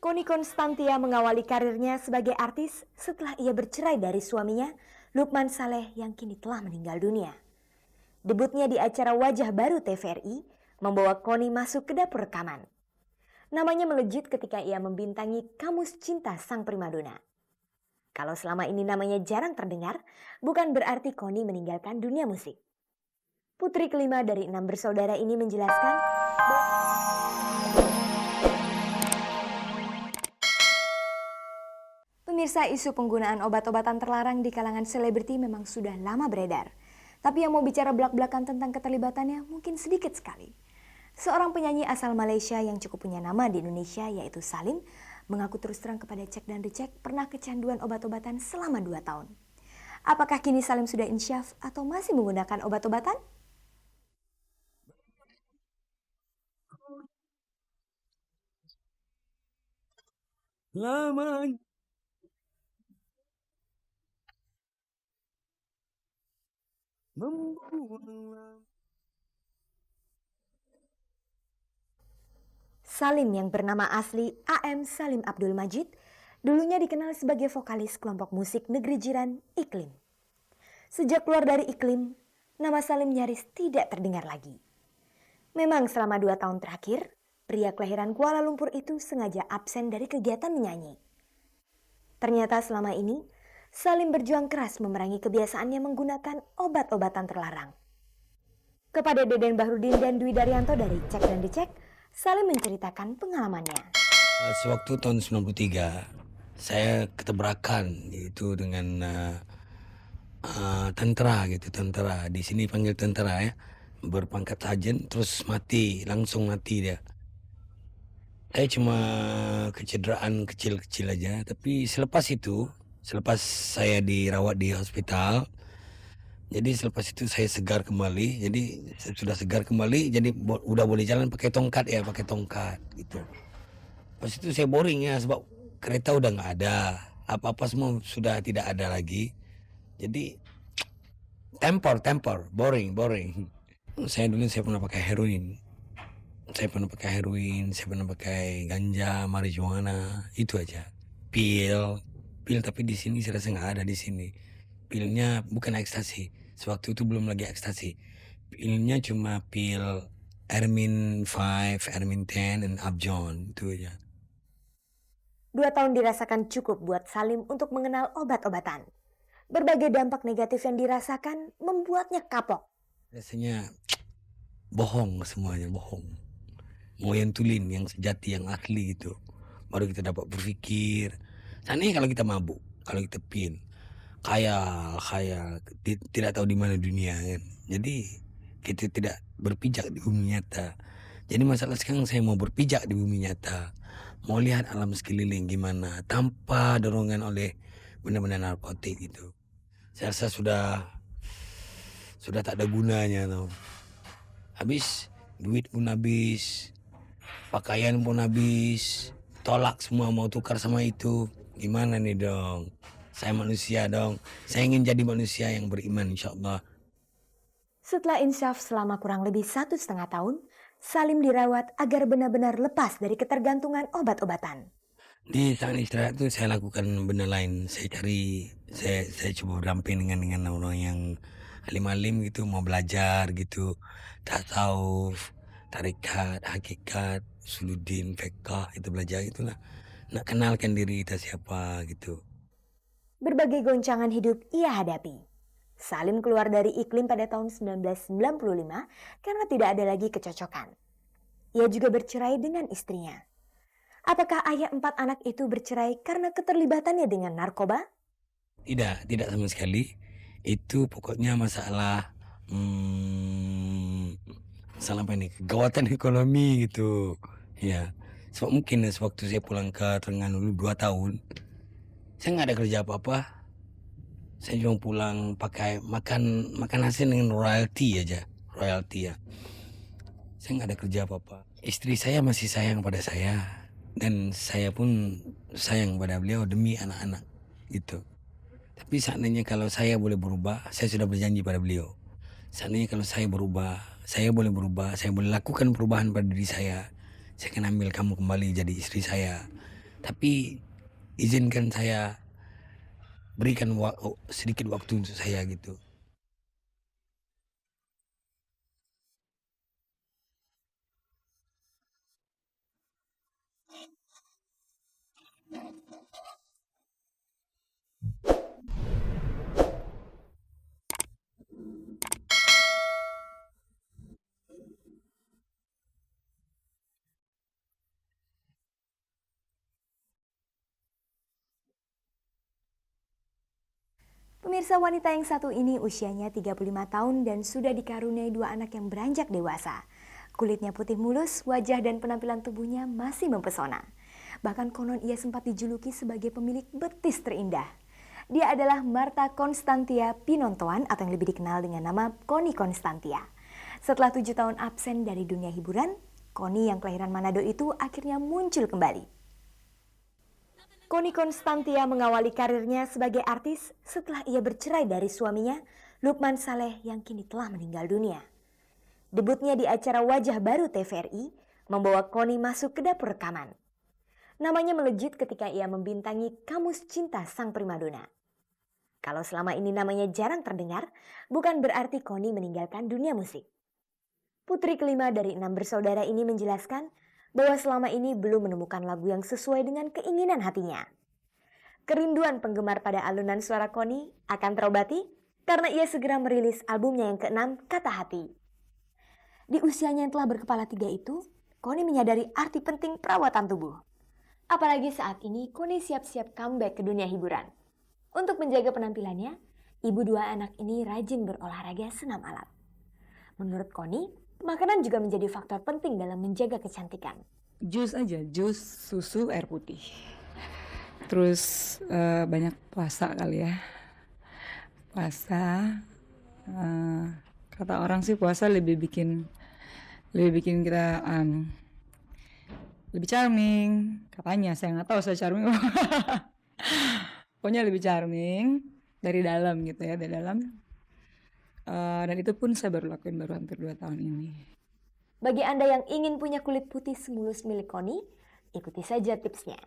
Connie Constantia mengawali karirnya sebagai artis setelah ia bercerai dari suaminya, Lukman Saleh yang kini telah meninggal dunia. Debutnya di acara Wajah Baru TVRI membawa Connie masuk ke dapur rekaman. Namanya melejit ketika ia membintangi Kamus Cinta Sang Primadona. Kalau selama ini namanya jarang terdengar, bukan berarti Connie meninggalkan dunia musik. Putri kelima dari 6 bersaudara ini menjelaskan pemirsa, isu penggunaan obat-obatan terlarang di kalangan selebriti memang sudah lama beredar. Tapi yang mau bicara belak-belakan tentang keterlibatannya mungkin sedikit sekali. Seorang penyanyi asal Malaysia yang cukup punya nama di Indonesia yaitu Salim mengaku terus terang kepada Cek dan Dicek pernah kecanduan obat-obatan selama 2 tahun. Apakah kini Salim sudah insyaf atau masih menggunakan obat-obatan? Lama membuang. Salim yang bernama asli AM Salim Abdul Majid dulunya dikenal sebagai vokalis kelompok musik negeri jiran Iklim. Sejak keluar dari Iklim, nama Salim nyaris tidak terdengar lagi. Memang selama 2 tahun terakhir, pria kelahiran Kuala Lumpur itu sengaja absen dari kegiatan menyanyi. Ternyata selama ini, Salim berjuang keras memerangi kebiasaannya menggunakan obat-obatan terlarang. Kepada Deden Bahrudin dan Dwi Daryanto dari Cek dan Dicek, Salim menceritakan pengalamannya. Sewaktu tahun 93, saya ketabrakan itu dengan tentara gitu, tentara. Di sini panggil tentara ya. Berpangkat sarjen terus langsung mati dia. Saya cuma kecederaan kecil-kecil aja, tapi selepas saya dirawat di hospital, jadi selepas itu saya segar kembali. Jadi saya sudah segar kembali, jadi udah boleh jalan pakai tongkat gitu. Pas itu saya boring ya, sebab kereta udah nggak ada, apa-apa semua sudah tidak ada lagi. Jadi tempor, boring. Saya pernah pakai heroin. Saya pernah pakai ganja, marijuana, itu aja. Pil tapi di sini saya rasa nggak ada di sini. Pilnya bukan ekstasi. Sewaktu itu belum lagi ekstasi. Pilnya cuma pil Ermin 5, Ermin 10, dan Upjohn, itu aja. 2 tahun dirasakan cukup buat Salim untuk mengenal obat-obatan. Berbagai dampak negatif yang dirasakan membuatnya kapok. Rasanya bohong semuanya, bohong. Mau yang tulin, yang sejati, yang asli gitu. Baru kita dapat berpikir. Seandainya kalau kita mabuk, kalau kita pil, khayal, tidak tahu di mana dunia kan. Jadi kita tidak berpijak di bumi nyata. Jadi masalah sekarang saya mau berpijak di bumi nyata. Mau lihat alam sekeliling gimana tanpa dorongan oleh benda-benda narkotik itu. Saya rasa sudah tak ada gunanya tau. Habis, duit pun habis, pakaian pun habis, tolak semua mau tukar sama itu. Gimana nih dong? Saya manusia dong. Saya ingin jadi manusia yang beriman insyaAllah. Setelah insyaf selama kurang lebih 1,5 tahun, Salim dirawat agar benar-benar lepas dari ketergantungan obat-obatan. Di saat istirahat itu saya lakukan benda lain. Saya coba beramping dengan orang yang alim-alim gitu, mau belajar gitu. Tasawuf, tarikat, hakikat, suludin, fiqh, itu belajar itulah. Nak kenalkan diri kita siapa gitu. Berbagai goncangan hidup ia hadapi. Salim keluar dari Iklim pada tahun 1995 karena tidak ada lagi kecocokan. Ia juga bercerai dengan istrinya. Apakah ayah 4 anak itu bercerai karena keterlibatannya dengan narkoba? Tidak sama sekali. Itu pokoknya masalah masalah apa ini? Kegawatan ekonomi gitu. Ya. Sebab mungkin sewaktu saya pulang ke Terengganu 2 tahun, saya nggak ada kerja apa-apa. Saya cuma pulang pakai makan hasil dengan royalti aja, ya. Saya nggak ada kerja apa-apa. Istri saya masih sayang pada saya, dan saya pun sayang pada beliau demi anak-anak gitu. Tapi seandainya kalau saya boleh berubah, saya sudah berjanji pada beliau. Seandainya kalau saya berubah, saya boleh lakukan perubahan pada diri saya akan ambil kamu kembali jadi istri saya. Tapi izinkan saya berikan sedikit waktu untuk saya gitu. Pemirsa, wanita yang satu ini usianya 35 tahun dan sudah dikaruniai 2 anak yang beranjak dewasa. Kulitnya putih mulus, wajah dan penampilan tubuhnya masih mempesona. Bahkan konon ia sempat dijuluki sebagai pemilik betis terindah. Dia adalah Martha Constantia Pinontoan atau yang lebih dikenal dengan nama Connie Constantia. Setelah 7 tahun absen dari dunia hiburan, Connie yang kelahiran Manado itu akhirnya muncul kembali. Connie Constantia mengawali karirnya sebagai artis setelah ia bercerai dari suaminya, Lukman Saleh yang kini telah meninggal dunia. Debutnya di acara Wajah Baru TVRI membawa Connie masuk ke dapur rekaman. Namanya melejit ketika ia membintangi Kamus Cinta Sang Primadona. Kalau selama ini namanya jarang terdengar, bukan berarti Connie meninggalkan dunia musik. Putri kelima dari 6 bersaudara ini menjelaskan bahwa selama ini belum menemukan lagu yang sesuai dengan keinginan hatinya. Kerinduan penggemar pada alunan suara Connie akan terobati karena ia segera merilis albumnya yang ke-6, Kata Hati. Di usianya yang telah berkepala 3 itu, Connie menyadari arti penting perawatan tubuh. Apalagi saat ini Connie siap-siap comeback ke dunia hiburan. Untuk menjaga penampilannya, ibu 2 anak ini rajin berolahraga senam alat. Menurut Connie, makanan juga menjadi faktor penting dalam menjaga kecantikan. Jus aja, jus, susu, air putih. Terus banyak puasa kali ya. Puasa, kata orang sih puasa lebih bikin kita lebih charming. Katanya, saya nggak tahu saya charming. Pokoknya lebih charming dari dalam gitu ya, dari dalam. Dan itu pun saya baru lakuin baru hampir 2 tahun ini. Bagi Anda yang ingin punya kulit putih semulus milik Connie, ikuti saja tipsnya.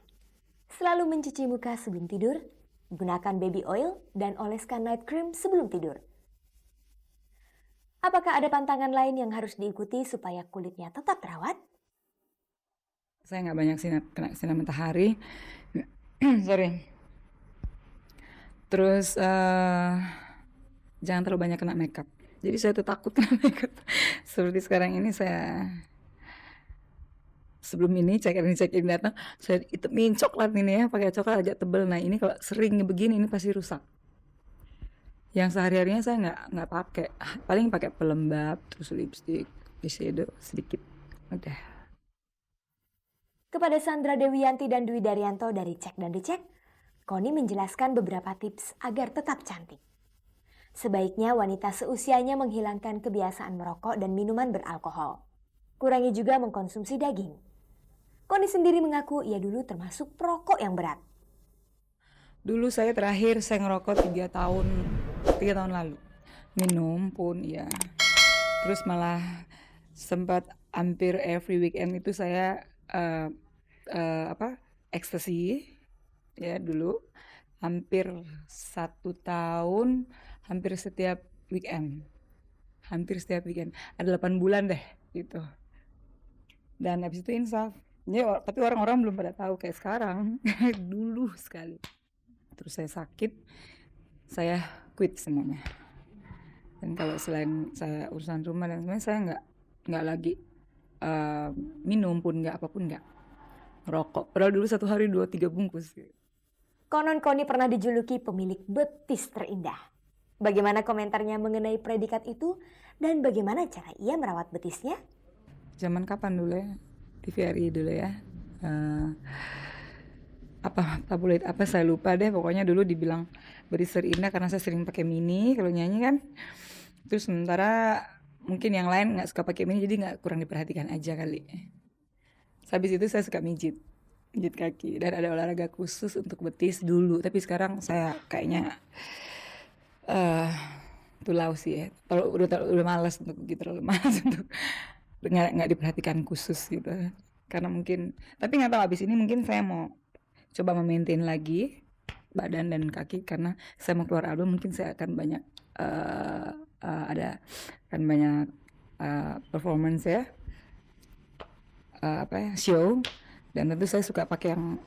Selalu mencuci muka sebelum tidur, gunakan baby oil, dan oleskan night cream sebelum tidur. Apakah ada pantangan lain yang harus diikuti supaya kulitnya tetap terawat? Saya nggak banyak kena sinar matahari. Sorry. Terus jangan terlalu banyak kena makeup. Jadi saya tuh takut kena makeup. Seperti sekarang ini saya sebelum ini cek ini datang, saya hitamin coklat ini ya, pakai coklat agak tebel. Nah ini kalau sering begini ini pasti rusak. Yang sehari-harinya saya nggak pakai, paling pakai pelembab, terus lipstick, eyeshadow sedikit, udah. Kepada Sandra Dewiyanti dan Dwi Daryanto dari Cek dan Dicek, Connie menjelaskan beberapa tips agar tetap cantik. Sebaiknya wanita seusianya menghilangkan kebiasaan merokok dan minuman beralkohol. Kurangi juga mengkonsumsi daging. Connie sendiri mengaku ia dulu termasuk perokok yang berat. Dulu saya terakhir saya ngerokok 3 tahun lalu. Minum pun ya. Terus malah sempat hampir every weekend itu saya ekstasi ya dulu. Hampir 1 tahun, hampir setiap weekend. Ada 8 bulan deh gitu. Dan habis itu insaf. Ya, tapi orang-orang belum pada tahu kayak sekarang. Dulu sekali. Terus saya sakit, saya quit semuanya. Dan kalau selain saya urusan rumah dan semuanya, saya nggak lagi minum pun nggak, apapun nggak. Rokok. Padahal dulu 1 hari 2-3 bungkus. Konon Connie pernah dijuluki pemilik betis terindah. Bagaimana komentarnya mengenai predikat itu dan bagaimana cara ia merawat betisnya? Zaman kapan dulu ya? TVRI dulu ya. Tabloid apa saya lupa deh, pokoknya dulu dibilang betis terindah karena saya sering pakai mini kalau nyanyi kan. Terus sementara mungkin yang lain nggak suka pakai mini jadi kurang diperhatikan aja kali. Habis itu saya suka mijit kaki dan ada olahraga khusus untuk betis dulu, tapi sekarang saya kayaknya tulau sih ya. Kalau udah malas untuk gitu, terlalu malas untuk nggak diperhatikan khusus gitu. Karena mungkin, tapi nggak tahu abis ini mungkin saya mau coba memaintain lagi badan dan kaki karena saya mau keluar album, mungkin saya akan banyak performance ya, show, dan tentu saya suka pakai yang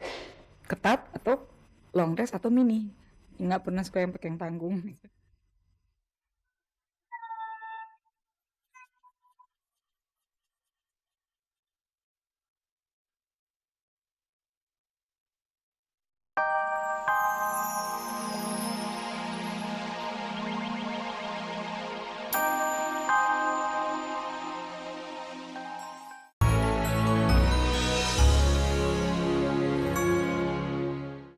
ketat atau long dress atau mini, nggak pernah suka yang pakai yang tanggung.